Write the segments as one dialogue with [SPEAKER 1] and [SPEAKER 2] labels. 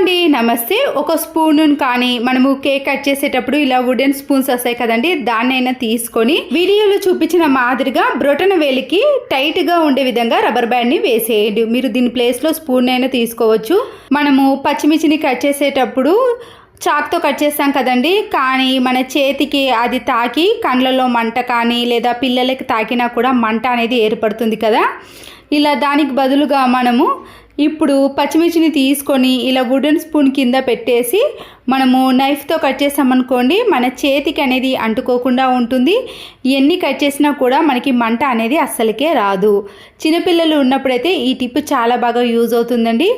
[SPEAKER 1] అండి, నమస్తే. ఒక స్పూన్ కానీ మనము కేక్ కట్ చేసేటప్పుడు ఇలా వుడెన్ స్పూన్స్ వస్తాయి కదండి, దాన్నైనా తీసుకొని వీడియోలో చూపించిన మాదిరిగా బ్రొటన వేలికి టైట్ గా ఉండే విధంగా రబ్బర్ బ్యాండ్ ని వేసేయండి. మీరు దీని ప్లేస్ లో స్పూన్ అయినా తీసుకోవచ్చు. మనము పచ్చిమిర్చిని కట్ చేసేటప్పుడు చాక్తో కట్ చేస్తాం కదండి, కానీ మన చేతికి అది తాకి కండ్లలో మంట కానీ లేదా పిల్లలకి తాకినా కూడా మంట అనేది ఏర్పడుతుంది కదా. ఇలా దానికి బదులుగా మనము ఇప్పుడు పచ్చిమిర్చిని తీసుకొని ఇలా వుడెన్ స్పూన్ కింద పెట్టేసి మనము నైఫ్తో కట్ చేసామనుకోండి, మన చేతికి అనేది అంటుకోకుండా ఉంటుంది. ఎన్ని కట్ చేసినా కూడా మనకి మంట అనేది అస్సలకే రాదు. చిన్నపిల్లలు ఉన్నప్పుడైతే ఈ టిప్ చాలా బాగా యూజ్ అవుతుందండి.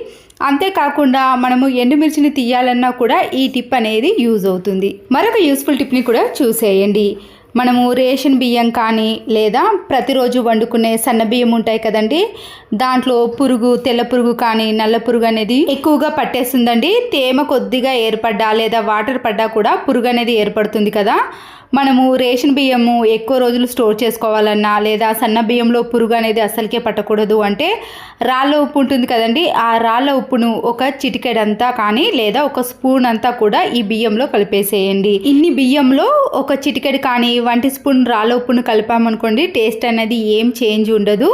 [SPEAKER 1] అంతేకాకుండా మనము ఎండుమిర్చిని తీయాలన్నా కూడా ఈ టిప్ అనేది యూజ్ అవుతుంది. మరొక యూస్ఫుల్ టిప్ని కూడా చూసేయండి. మనము రేషన్ బియ్యం కానీ లేదా ప్రతిరోజు వండుకునే సన్న బియ్యం ఉంటాయి కదండి, దాంట్లో పురుగు, తెల్ల పురుగు కానీ నల్ల పురుగు అనేది ఎక్కువగా పట్టేస్తుందండి. తేమ కొద్దిగా ఏర్పడ్డా లేదా వాటర్ పడ్డా కూడా పురుగు అనేది ఏర్పడుతుంది కదా. మనము రేషన్ బియ్యము ఎక్కువ రోజులు స్టోర్ చేసుకోవాలన్నా లేదా సన్న బియ్యంలో పురుగు అనేది అస్సలకే పట్టకూడదు అంటే రాళ్ళ ఉప్పు ఉంటుంది కదండి, ఆ రాళ్ళ ఉప్పును ఒక చిటికెడంతా కానీ లేదా ఒక స్పూన్ అంతా కూడా ఈ బియ్యంలో కలిపేసేయండి. ఇన్ని బియ్యంలో ఒక చిటికెడు కానీ 1 టీ స్పూన్ రాళ్ళ ఉప్పును కలిపామనుకోండి, టేస్ట్ అనేది ఏం చేంజ్ ఉండదు.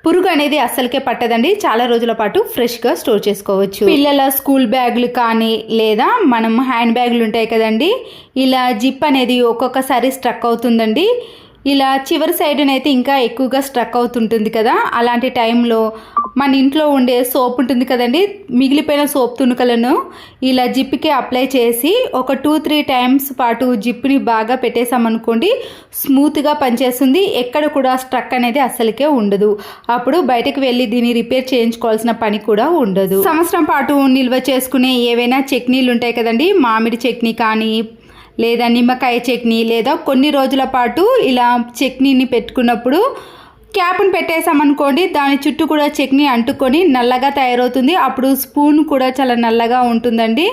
[SPEAKER 1] పురుగు అనేది అస్సలకే పట్టదండి. చాలా రోజుల పాటు ఫ్రెష్గా స్టోర్ చేసుకోవచ్చు. పిల్లల స్కూల్ బ్యాగులు కానీ లేదా మనం హ్యాండ్ బ్యాగులు ఉంటాయి కదండి, ఇలా జిప్ అనేది ఒక్కొక్కసారి స్ట్రక్ అవుతుందండి. ఇలా చివరి సైడ్నైతే ఇంకా ఎక్కువగా స్ట్రక్ అవుతుంటుంది కదా. అలాంటి టైంలో మన ఇంట్లో ఉండే సోప్ ఉంటుంది కదండి, మిగిలిపోయిన సోప్ తునుకలను ఇలా జిప్కి అప్లై చేసి ఒక 2-3 టైమ్స్ పాటు జిప్ని బాగా పెట్టేసామనుకోండి, స్మూత్గా పనిచేస్తుంది. ఎక్కడ కూడా స్ట్రక్ అనేది అస్సలకే ఉండదు. అప్పుడు బయటకు వెళ్ళి దీన్ని రిపేర్ చేయించుకోవాల్సిన పని కూడా ఉండదు. సంవత్సరం పాటు నిల్వ చేసుకునే ఏవైనా చట్నీలు ఉంటాయి కదండి, మామిడి చట్నీ కానీ లేదా నిమ్మకాయ చట్నీ లేదా కొన్ని రోజుల పాటు ఇలా చట్నీని పెట్టుకున్నప్పుడు క్యాప్ని పెట్టేసామనుకోండి, దాని చుట్టూ కూడా చట్నీ అంటుకొని నల్లగా తయారవుతుంది. అప్పుడు స్పూన్ కూడా చాలా నల్లగా ఉంటుందండి.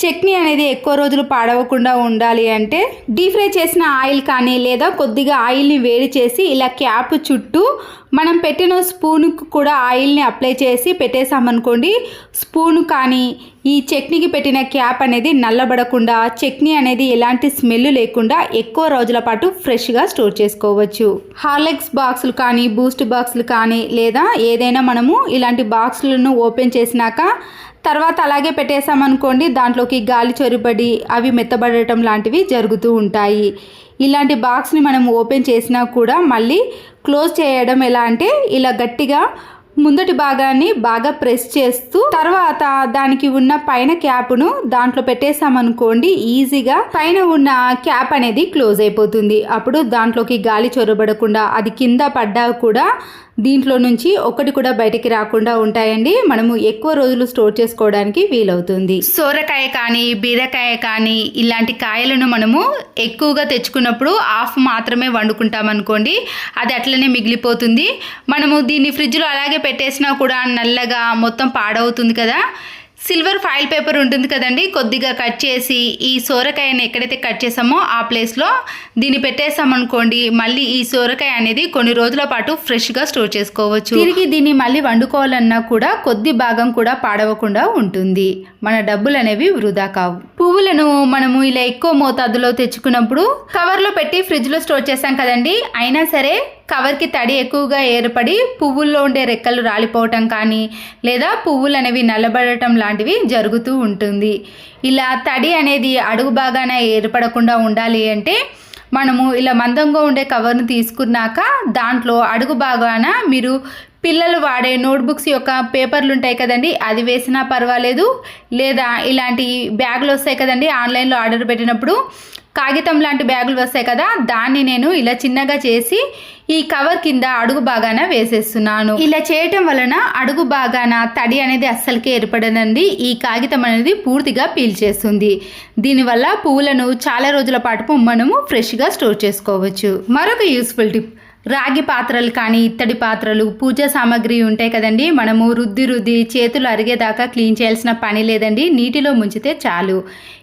[SPEAKER 1] చట్నీ అనేది ఎక్కువ రోజులు పాడవకుండా ఉండాలి అంటే డీప్ ఫ్రై చేసిన ఆయిల్ కానీ లేదా కొద్దిగా ఆయిల్ని వేడి చేసి ఇలా క్యాప్ చుట్టూ మనం పెట్టిన స్పూన్కు కూడా ఆయిల్ని అప్లై చేసి పెట్టేసామనుకోండి, స్పూన్ కానీ ఈ చట్నీకి పెట్టిన క్యాప్ అనేది నల్లబడకుండా చట్నీ అనేది ఎలాంటి స్మెల్ లేకుండా ఎక్కువ రోజుల పాటు ఫ్రెష్గా స్టోర్ చేసుకోవచ్చు. హార్లిక్స్ బాక్సులు కానీ బూస్ట్ బాక్సులు కానీ లేదా ఏదైనా మనము ఇలాంటి బాక్సులను ఓపెన్ చేసినాక తర్వాత అలాగే పెట్టేసామనుకోండి, దాంట్లోకి గాలి చొరబడి అవి మెత్తబడటం లాంటివి జరుగుతూ ఉంటాయి. ఇలాంటి బాక్స్ని మనం ఓపెన్ చేసినా కూడా మళ్ళీ క్లోజ్ చేయడం ఎలా అంటే ఇలా గట్టిగా ముందటి భాగాన్ని బాగా ప్రెస్ చేస్తూ తర్వాత దానికి ఉన్న పైన క్యాప్ను దాంట్లో పెట్టేసామనుకోండి, ఈజీగా పైన ఉన్న క్యాప్ అనేది క్లోజ్ అయిపోతుంది. అప్పుడు దాంట్లోకి గాలి చొరబడకుండా అది కింద పడ్డా కూడా దీంట్లో నుంచి ఒకటి కూడా బయటికి రాకుండా ఉంటాయండి. మనము ఎక్కువ రోజులు స్టోర్ చేసుకోవడానికి వీలవుతుంది. సోరకాయ కానీ బీరకాయ కానీ ఇలాంటి కాయలను మనము ఎక్కువగా తెచ్చుకున్నప్పుడు హాఫ్ మాత్రమే వండుకుంటాం అనుకోండి, అది అట్లనే మిగిలిపోతుంది. మనము దీన్ని ఫ్రిడ్జ్లో అలాగే పెట్టేసినా కూడా నల్లగా మొత్తం పాడవుతుంది కదా. సిల్వర్ ఫాయిల్ పేపర్ ఉంటుంది కదండి, కొద్దిగా కట్ చేసి ఈ సోరకాయని ఎక్కడైతే కట్ చేసామో ఆ ప్లేస్లో దీన్ని పెట్టేసామనుకోండి, మళ్ళీ ఈ సోరకాయ అనేది కొన్ని రోజుల పాటు ఫ్రెష్గా స్టోర్ చేసుకోవచ్చు. తిరిగి దీన్ని మళ్ళీ వండుకోవాలన్నా కూడా కొద్ది భాగం కూడా పాడవకుండా ఉంటుంది. మన డబ్బులు అనేవి వృధా కావు. పువ్వులను మనము ఇలా ఎక్కువ మోతాదులో తెచ్చుకున్నప్పుడు కవర్లో పెట్టి ఫ్రిడ్జ్లో స్టోర్ చేస్తాం కదండి, అయినా సరే కవర్కి తడి ఎక్కువగా ఏర్పడి పువ్వుల్లో ఉండే రెక్కలు రాలిపోవటం కానీ లేదా పువ్వులు అనేవి నల్లబడటం లాంటివి జరుగుతూ ఉంటుంది. ఇలా తడి అనేది అడుగు భాగాన ఏర్పడకుండా ఉండాలి అంటే మనము ఇలా మందంగా ఉండే కవర్ను తీసుకున్నాక దాంట్లో అడుగు భాగాన మీరు పిల్లలు వాడే నోట్బుక్స్ యొక్క పేపర్లు ఉంటాయి కదండి, అది వేసినా పర్వాలేదు. లేదా ఇలాంటి బ్యాగులు వస్తాయి కదండి, ఆన్లైన్లో ఆర్డర్ పెట్టినప్పుడు కాగితం లాంటి బ్యాగులు వస్తాయి కదా, దాన్ని నేను ఇలా చిన్నగా చేసి ఈ కవర్ కింద అడుగు భాగాన వేసేస్తున్నాను. ఇలా చేయటం వలన అడుగు భాగాన తడి అనేది అస్సలకే ఏర్పడదండి. ఈ కాగితం అనేది పూర్తిగా పీల్చేస్తుంది. దీనివల్ల పువ్వులను చాలా రోజుల పాటు మనము ఫ్రెష్గా స్టోర్ చేసుకోవచ్చు. మరొక యూస్ఫుల్ టిప్, రాగి పాత్రలు కానీ ఇత్తడి పాత్రలు పూజా సామాగ్రి ఉంటాయి కదండి, మనము రుద్ది చేతులు అరిగేదాకా క్లీన్ చేయాల్సిన పని లేదండి, నీటిలో ముంచితే చాలు.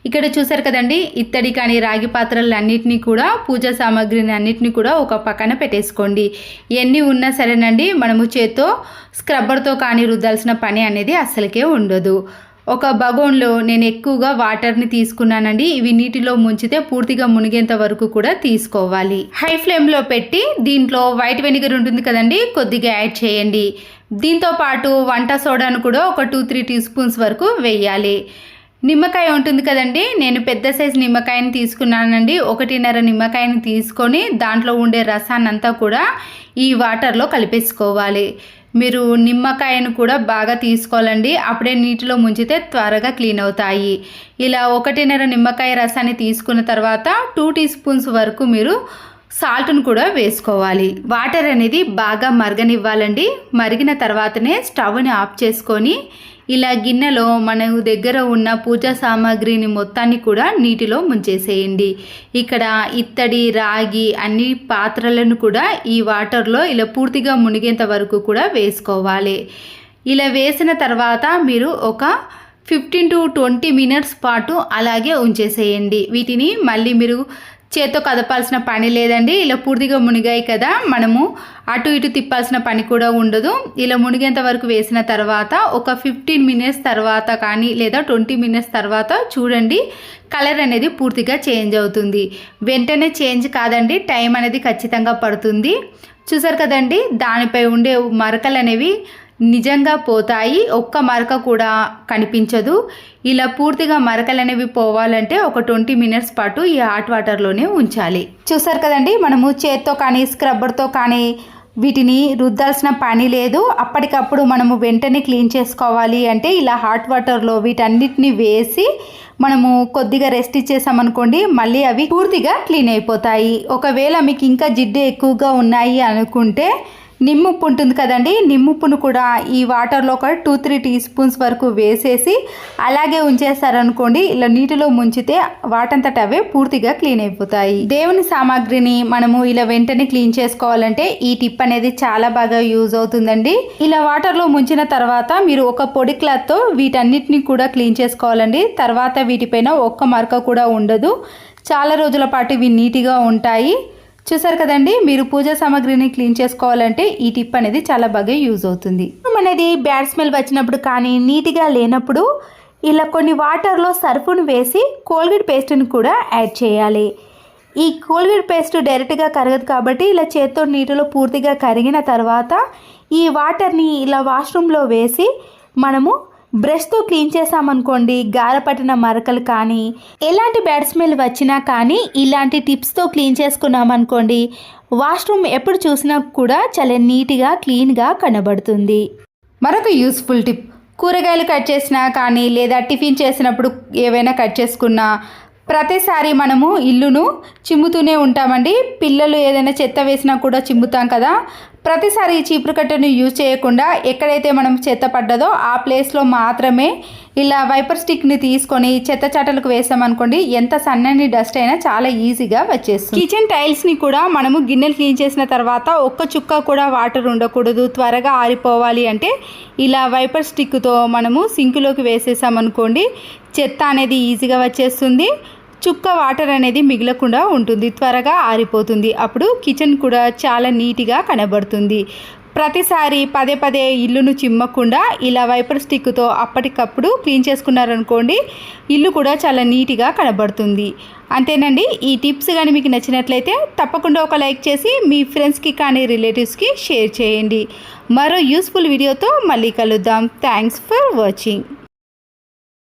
[SPEAKER 1] ఇక్కడ చూసారు కదండి, ఇత్తడి కానీ రాగి పాత్రలు అన్నిటినీ కూడా పూజా సామాగ్రిని అన్నిటినీ కూడా ఒక పక్కన పెట్టేసుకోండి. ఎన్ని ఉన్నా సరేనండి, మనము చేత్తో స్క్రబ్బర్తో కానీ రుద్దాల్సిన పని అనేది అస్సలకే ఉండదు. ఒక బగోన్లో నేను ఎక్కువగా వాటర్ని తీసుకున్నానండి. ఇవి నీటిలో ముంచితే పూర్తిగా మునిగేంత వరకు కూడా తీసుకోవాలి. హై ఫ్లేమ్లో పెట్టి దీంట్లో వైట్ వెనిగర్ ఉంటుంది కదండి, కొద్దిగా యాడ్ చేయండి. దీంతో పాటు వంట సోడాను కూడా ఒక 2-3 టీ స్పూన్స్ వరకు వేయాలి. నిమ్మకాయ ఉంటుంది కదండి, నేను పెద్ద సైజు నిమ్మకాయని తీసుకున్నానండి. 1.5 నిమ్మకాయని తీసుకొని దాంట్లో ఉండే రసాన్నంతా కూడా ఈ వాటర్లో కలిపేసుకోవాలి. మీరు నిమ్మకాయను కూడా బాగా తీసుకోవాలండి, అప్పుడే నీటిలో ముంచితే త్వరగా క్లీన్ అవుతాయి. ఇలా 1.5 నిమ్మకాయ రసాన్ని తీసుకున్న తర్వాత 2 టీ స్పూన్స్ వరకు మీరు సాల్ట్ను కూడా వేసుకోవాలి. వాటర్ అనేది బాగా మరగనివ్వాలండి. మరిగిన తర్వాతనే స్టవ్ని ఆఫ్ చేసుకొని ఇలా గిన్నెలో మన దగ్గర ఉన్న పూజా సామాగ్రిని మొత్తాన్ని కూడా నీటిలో ముంచేసేయండి. ఇక్కడ ఇత్తడి, రాగి అన్ని పాత్రలను కూడా ఈ వాటర్లో ఇలా పూర్తిగా మునిగేంత వరకు కూడా వేసుకోవాలి. ఇలా వేసిన తర్వాత మీరు ఒక 15 to 20 మినిట్స్ పాటు అలాగే ఉంచేసేయండి. వీటిని మళ్ళీ మీరు చేత్తో కదపాల్సిన పని లేదండి. ఇలా పూర్తిగా మునిగాయి కదా, మనము అటు ఇటు తిప్పాల్సిన పని కూడా ఉండదు. ఇలా మునిగేంత వరకు వేసిన తర్వాత ఒక 15 మినిట్స్ తర్వాత కానీ లేదా 20 మినిట్స్ తర్వాత చూడండి, కలర్ అనేది పూర్తిగా చేంజ్ అవుతుంది. వెంటనే చేంజ్ కాదండి, టైం అనేది ఖచ్చితంగా పడుతుంది. చూసారు కదండి, దానిపై ఉండే మరకలు అనేవి నిజంగా పోతాయి. ఒక్క మరక కూడా కనిపించదు. ఇలా పూర్తిగా మరకలు అనేవి పోవాలంటే ఒక 20 మినిట్స్ పాటు ఈ హాట్ వాటర్లోనే ఉంచాలి. చూసారు కదండి, మనము చేత్తో కానీ స్క్రబ్బర్తో కానీ వీటిని రుద్దాల్సిన పని లేదు. అప్పటికప్పుడు మనము వెంటనే క్లీన్ చేసుకోవాలి అంటే ఇలా హాట్ వాటర్లో వీటన్నిటిని వేసి మనము కొద్దిగా రెస్ట్ ఇచ్చేసామనుకోండి, మళ్ళీ అవి పూర్తిగా క్లీన్ అయిపోతాయి. ఒకవేళ మీకు ఇంకా జిడ్డు ఎక్కువగా ఉన్నాయి అనుకుంటే నిమ్ముప్పు ఉంటుంది కదండి, నిమ్ముప్పును కూడా ఈ వాటర్లో ఒక 2-3 టీ స్పూన్స్ వరకు వేసేసి అలాగే ఉంచేస్తారనుకోండి, ఇలా నీటిలో ముంచితే వాటంతట అవే పూర్తిగా క్లీన్ అయిపోతాయి. దేవుని సామాగ్రిని మనము ఇలా వెంటనే క్లీన్ చేసుకోవాలంటే ఈ టిప్ అనేది చాలా బాగా యూజ్ అవుతుందండి. ఇలా వాటర్లో ముంచిన తర్వాత మీరు ఒక పొడి క్లాత్తో వీటన్నిటిని కూడా క్లీన్ చేసుకోవాలండి. తర్వాత వీటిపైన ఒక్క మరక కూడా ఉండదు. చాలా రోజుల పాటు ఇవి నీట్గా ఉంటాయి. చూసారు కదండి, మీరు పూజా సామాగ్రిని క్లీన్ చేసుకోవాలంటే ఈ టిప్ అనేది చాలా బాగా యూజ్ అవుతుంది. అనేది బ్యాడ్ స్మెల్ వచ్చినప్పుడు కానీ నీట్గా లేనప్పుడు ఇలా కొన్ని వాటర్లో సర్ఫ్ను వేసి కోల్గేట్ పేస్ట్ని కూడా యాడ్ చేయాలి. ఈ కోల్గేట్ పేస్ట్ డైరెక్ట్గా కరగదు కాబట్టి ఇలా చేత్తో నీటిలో పూర్తిగా కరిగిన తర్వాత ఈ వాటర్ని ఇలా వాష్రూమ్లో వేసి మనము బ్రష్తో క్లీన్ చేసామనుకోండి, గారపట్టిన మరకలు కానీ ఎలాంటి బ్యాడ్ స్మెల్ వచ్చినా కానీ ఇలాంటి టిప్స్తో క్లీన్ చేసుకున్నామనుకోండి, వాష్రూమ్ ఎప్పుడు చూసినా కూడా చాలా నీట్గా క్లీన్గా కనబడుతుంది. మరొక యూస్ఫుల్ టిప్, కూరగాయలు కట్ చేసినా కానీ లేదా టిఫిన్ చేసినప్పుడు ఏవైనా కట్ చేసుకున్నా ప్రతిసారి మనము ఇల్లును చిమ్ముతూనే ఉంటామండి. పిల్లలు ఏదైనా చెత్త వేసినా కూడా చిమ్ముతాం కదా, ప్రతిసారి ఈ చీపురు కట్టను యూజ్ చేయకుండా ఎక్కడైతే మనం చెత్త పడ్డదో ఆ ప్లేస్లో మాత్రమే ఇలా వైపర్ స్టిక్ని తీసుకొని చెత్త చాటలకు వేసామనుకోండి, ఎంత సన్నని డస్ట్ అయినా చాలా ఈజీగా వచ్చేస్తుంది. కిచెన్ టైల్స్ని కూడా మనము గిన్నెలు క్లీన్ చేసిన తర్వాత ఒక్క చుక్క కూడా వాటర్ ఉండకూడదు, త్వరగా ఆరిపోవాలి అంటే ఇలా వైపర్ స్టిక్తో మనము సింకులోకి వేసేసామనుకోండి, చెత్త అనేది ఈజీగా వచ్చేస్తుంది. చుక్క వాటర్ అనేది మిగలకుండా ఉంటుంది, త్వరగా ఆరిపోతుంది. అప్పుడు కిచెన్ కూడా చాలా నీట్గా కనబడుతుంది. ప్రతిసారి పదే ఇల్లును చిమ్మకుండా ఇలా వైపర్ స్టిక్తో అప్పటికప్పుడు క్లీన్ చేసుకున్నారనుకోండి, ఇల్లు కూడా చాలా నీట్గా కనబడుతుంది. అంతేనండి. ఈ టిప్స్ కానీ మీకు నచ్చినట్లయితే తప్పకుండా ఒక లైక్ చేసి మీ ఫ్రెండ్స్కి కానీ రిలేటివ్స్కి షేర్ చేయండి. మరో యూస్ఫుల్ వీడియోతో మళ్ళీ కలుద్దాం. Thanks for watching.